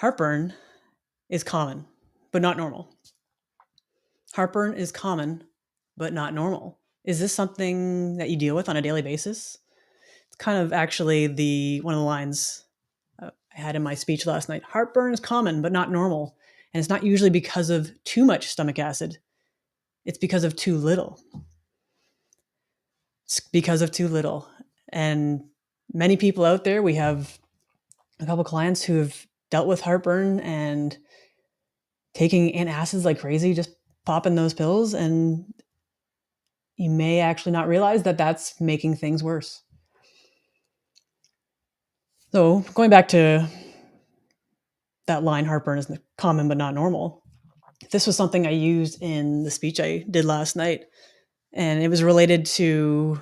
Heartburn is common, but not normal. Heartburn is common, but not normal. Is this something that you deal with on a daily basis? It's kind of actually the one of the lines I had in my speech last night. Heartburn is common, but not normal. And it's not usually because of too much stomach acid. It's because of too little. It's because of too little. And many people out there, we have a couple clients who have dealt with heartburn and taking antacids like crazy, just popping those pills, and you may actually not realize that that's making things worse. So going back to that line, heartburn is common but not normal. This was something I used in the speech I did last night, and it was related to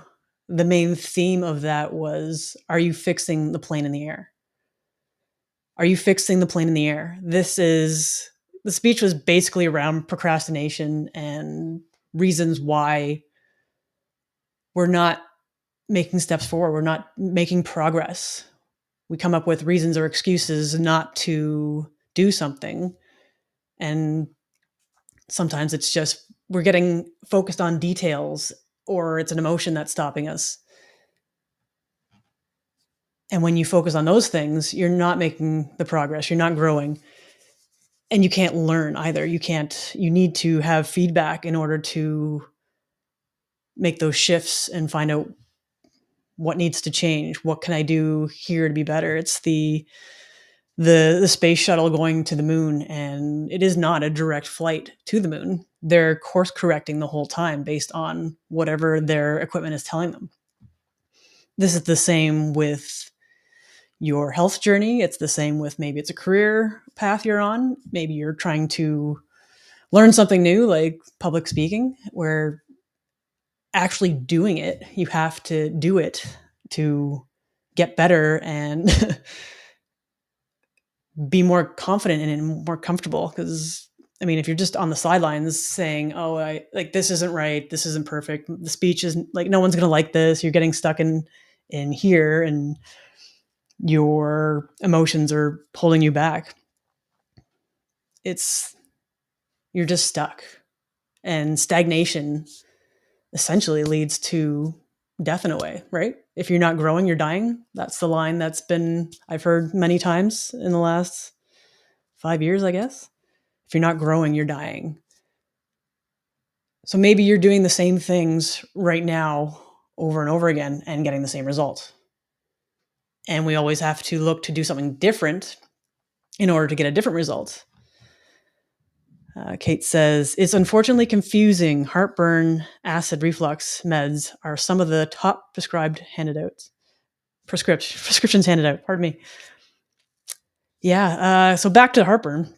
the main theme of that was, are you fixing the plane in the air? Are you fixing the plane in the air? The speech was basically around procrastination and reasons why we're not making steps forward. We're not making progress. We come up with reasons or excuses not to do something. And sometimes it's just we're getting focused on details, or it's an emotion that's stopping us. And when you focus on those things, you're not making the progress, you're not growing. And you can't learn either. You need to have feedback in order to make those shifts and find out what needs to change. What can I do here to be better? It's the space shuttle going to the moon, and it is not a direct flight to the moon. They're course correcting the whole time based on whatever their equipment is telling them. This is the same with your health journey. It's the same with, maybe it's a career path you're on. Maybe you're trying to learn something new, like public speaking, where actually doing it, you have to do it to get better and be more confident and more comfortable. Because if you're just on the sidelines saying, "Oh, I like this isn't right, this isn't perfect, the speech isn't like no one's going to like this," you're getting stuck in here, and your emotions are holding you back. You're just stuck, and stagnation essentially leads to death in a way, right? If you're not growing, you're dying. That's the line I've heard many times in the last 5 years, I guess. If you're not growing, you're dying. So maybe you're doing the same things right now over and over again and getting the same result. And we always have to look to do something different in order to get a different result. Kate says, it's unfortunately confusing. Heartburn, acid reflux meds are some of the top prescribed prescriptions handed out. Pardon me. Yeah. So back to heartburn.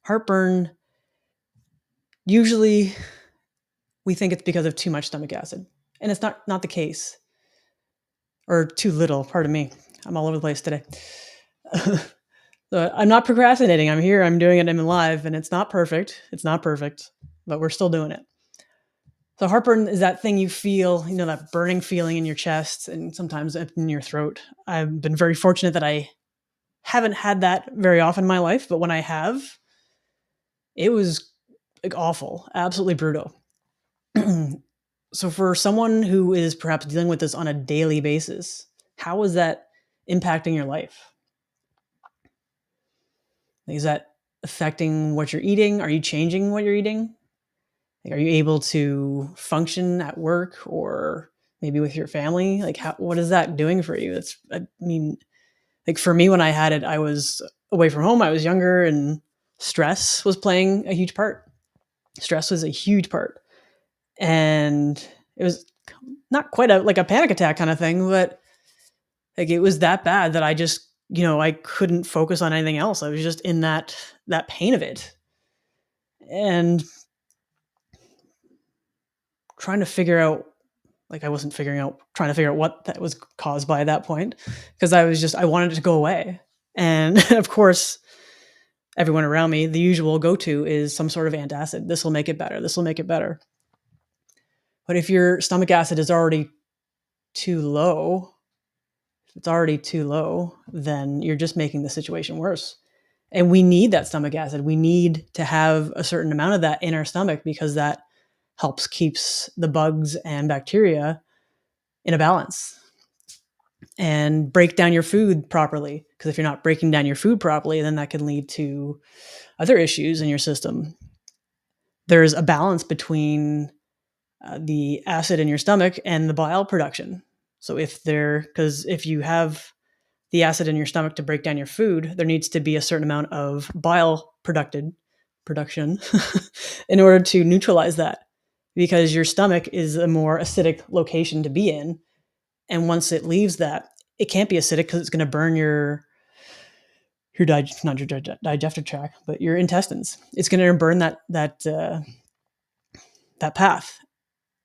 Heartburn, usually we think it's because of too much stomach acid, and it's not the case. Or too little. Pardon me. I'm all over the place today. So I'm not procrastinating. I'm here. I'm doing it. I'm live, and it's not perfect. But we're still doing it. So heartburn is that thing you feel, that burning feeling in your chest and sometimes in your throat. I've been very fortunate that I haven't had that very often in my life, but when I have, it was like awful, absolutely brutal. So for someone who is perhaps dealing with this on a daily basis, how is that impacting your life? Is that affecting what you're eating? Are you changing what you're eating? Are you able to function at work or maybe with your family? What is that doing for you? For me, when I had it, I was away from home. I was younger, and stress was playing a huge part. And it was not quite a panic attack kind of thing, but it was that bad that I just, I couldn't focus on anything else. I was just in that pain of it. And trying to figure out what that was caused by at that point, because I wanted it to go away. And of course, everyone around me, the usual go-to is some sort of antacid. This will make it better. But if your stomach acid is already too low, if it's already too low, then you're just making the situation worse. And we need that stomach acid. We need to have a certain amount of that in our stomach because that helps keeps the bugs and bacteria in a balance and break down your food properly. Because if you're not breaking down your food properly, then that can lead to other issues in your system. There's a balance between the acid in your stomach and the bile production. So because if you have the acid in your stomach to break down your food, there needs to be a certain amount of bile production in order to neutralize that, because your stomach is a more acidic location to be in. And once it leaves that, it can't be acidic because it's going to burn not your digestive tract, but your intestines. It's going to burn that path,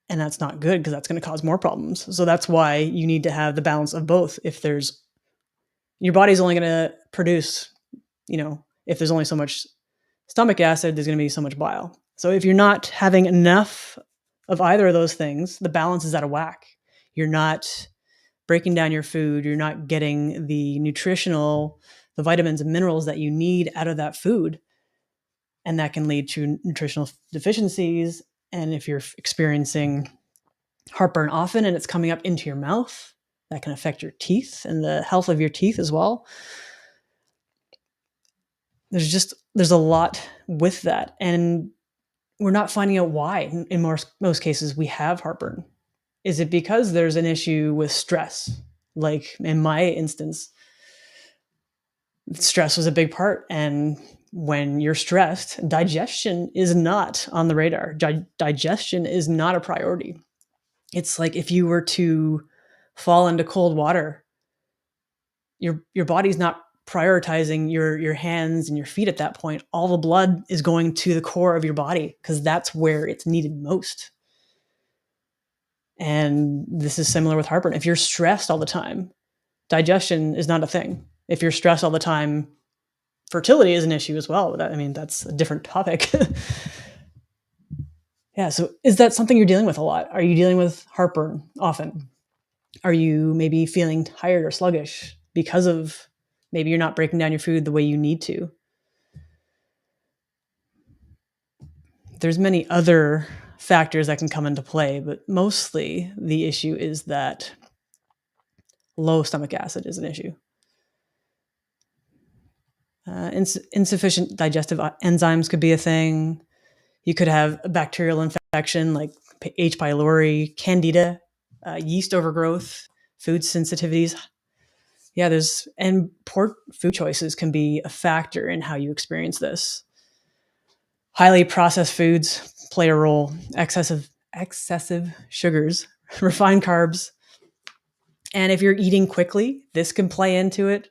and that's not good because that's going to cause more problems. So that's why you need to have the balance of both. If there's your body's only going to produce, if there's only so much stomach acid, there's going to be so much bile. So if you're not having enough of either of those things, the balance is out of whack. You're not breaking down your food. You're not getting the vitamins and minerals that you need out of that food. And that can lead to nutritional deficiencies. And if you're experiencing heartburn often and it's coming up into your mouth, that can affect your teeth and the health of your teeth as well. There's a lot with that. And we're not finding out why in most cases we have heartburn. Is it because there's an issue with stress? Like in my instance, stress was a big part. And when you're stressed, digestion is not on the radar. Digestion is not a priority. It's like if you were to fall into cold water, your body's not prioritizing your hands and your feet at that point. All the blood is going to the core of your body because that's where it's needed most. And this is similar with heartburn. If you're stressed all the time, digestion is not a thing. If you're stressed all the time, fertility is an issue as well. That's a different topic. Yeah. So is that something you're dealing with a lot? Are you dealing with heartburn often? Are you maybe feeling tired or sluggish because of maybe you're not breaking down your food the way you need to? There's many other factors that can come into play, but mostly the issue is that low stomach acid is an issue. Insufficient digestive enzymes could be a thing. You could have a bacterial infection like H. pylori, candida, yeast overgrowth, food sensitivities. Yeah, and poor food choices can be a factor in how you experience this. Highly processed foods play a role. Excessive sugars, refined carbs. And if you're eating quickly, this can play into it.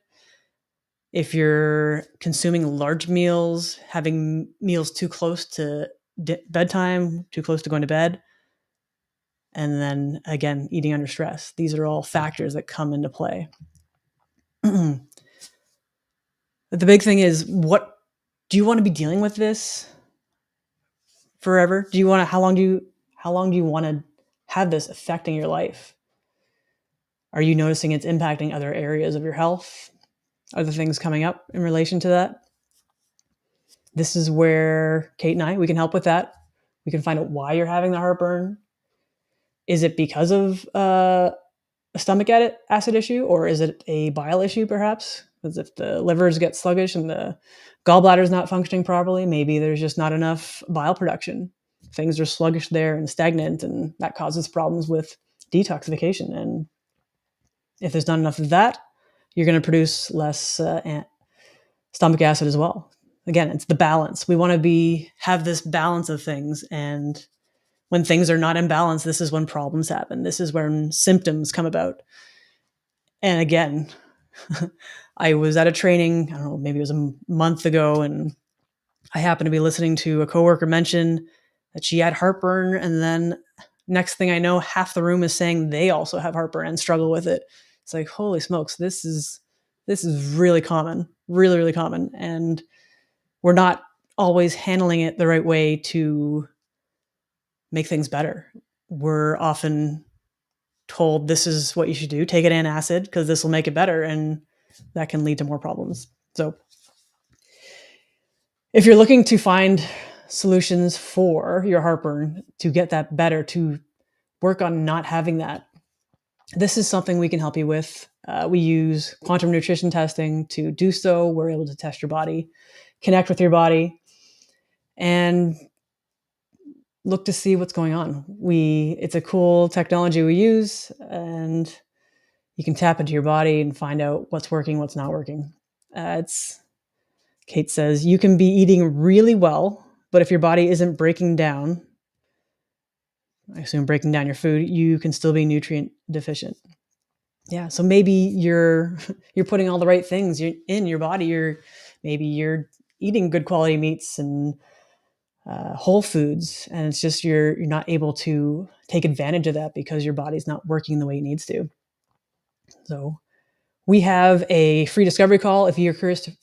If you're consuming large meals, having meals too close to bedtime, too close to going to bed, and then again, eating under stress. These are all factors that come into play. But the big thing is, what do you want to be dealing with this forever? How long do you want to have this affecting your life? Are you noticing it's impacting other areas of your health? Other things coming up in relation to that? This is where Kate and we can help with that. We can find out why you're having the heartburn. Is it because of a stomach acid issue, or is it a bile issue perhaps? Because if the livers get sluggish and the gallbladder is not functioning properly, maybe there's just not enough bile production. Things are sluggish there and stagnant, and that causes problems with detoxification. And if there's not enough of that, you're going to produce less stomach acid as well. Again, it's the balance. We want to have this balance of things. And when things are not in balance, this is when problems happen. This is when symptoms come about. And again, I was at a training, I don't know, maybe it was a month ago, and I happened to be listening to a coworker mention that she had heartburn. And then next thing I know, half the room is saying they also have heartburn and struggle with it. It's like, holy smokes, this is really common, really, really common. And we're not always handling it the right way to make things better. We're often told this is what you should do, take an antacid because this will make it better, and that can lead to more problems. So if you're looking to find solutions for your heartburn to get that better, to work on not having that, this is something we can help you with. We use quantum nutrition testing to do so. We're able to test your body, connect with your body, and look to see what's going on. It's a cool technology we use, and you can tap into your body and find out what's working, what's not working. Kate says, you can be eating really well, but if your body isn't breaking down, I assume breaking down your food, you can still be nutrient deficient. Yeah, so maybe you're putting all the right things in your body. Maybe you're eating good quality meats and whole foods, and it's just you're not able to take advantage of that because your body's not working the way it needs to. So we have a free discovery call if you're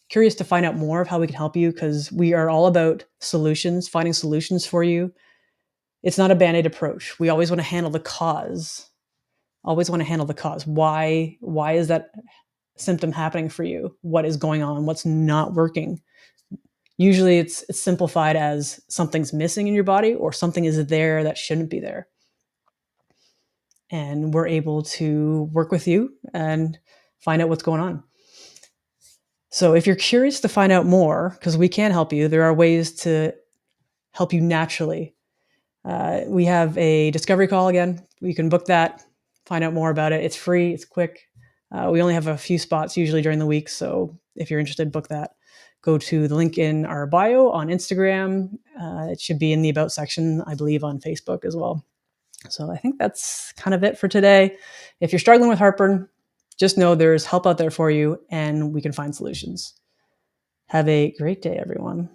curious to find out more of how we can help you, because we are all about solutions, finding solutions for you. It's not a Band-Aid approach. We always want to handle the cause. Why is that symptom happening for you? What is going on? What's not working? Usually it's simplified as something's missing in your body or something is there that shouldn't be there. And we're able to work with you and find out what's going on. So if you're curious to find out more, because we can help you, there are ways to help you naturally. We have a discovery call again. You can book that, find out more about it. It's free, it's quick. We only have a few spots usually during the week. So if you're interested, book that. Go to the link in our bio on Instagram. It should be in the About section, I believe, on Facebook as well. So I think that's kind of it for today. If you're struggling with heartburn, just know there's help out there for you and we can find solutions. Have a great day, everyone.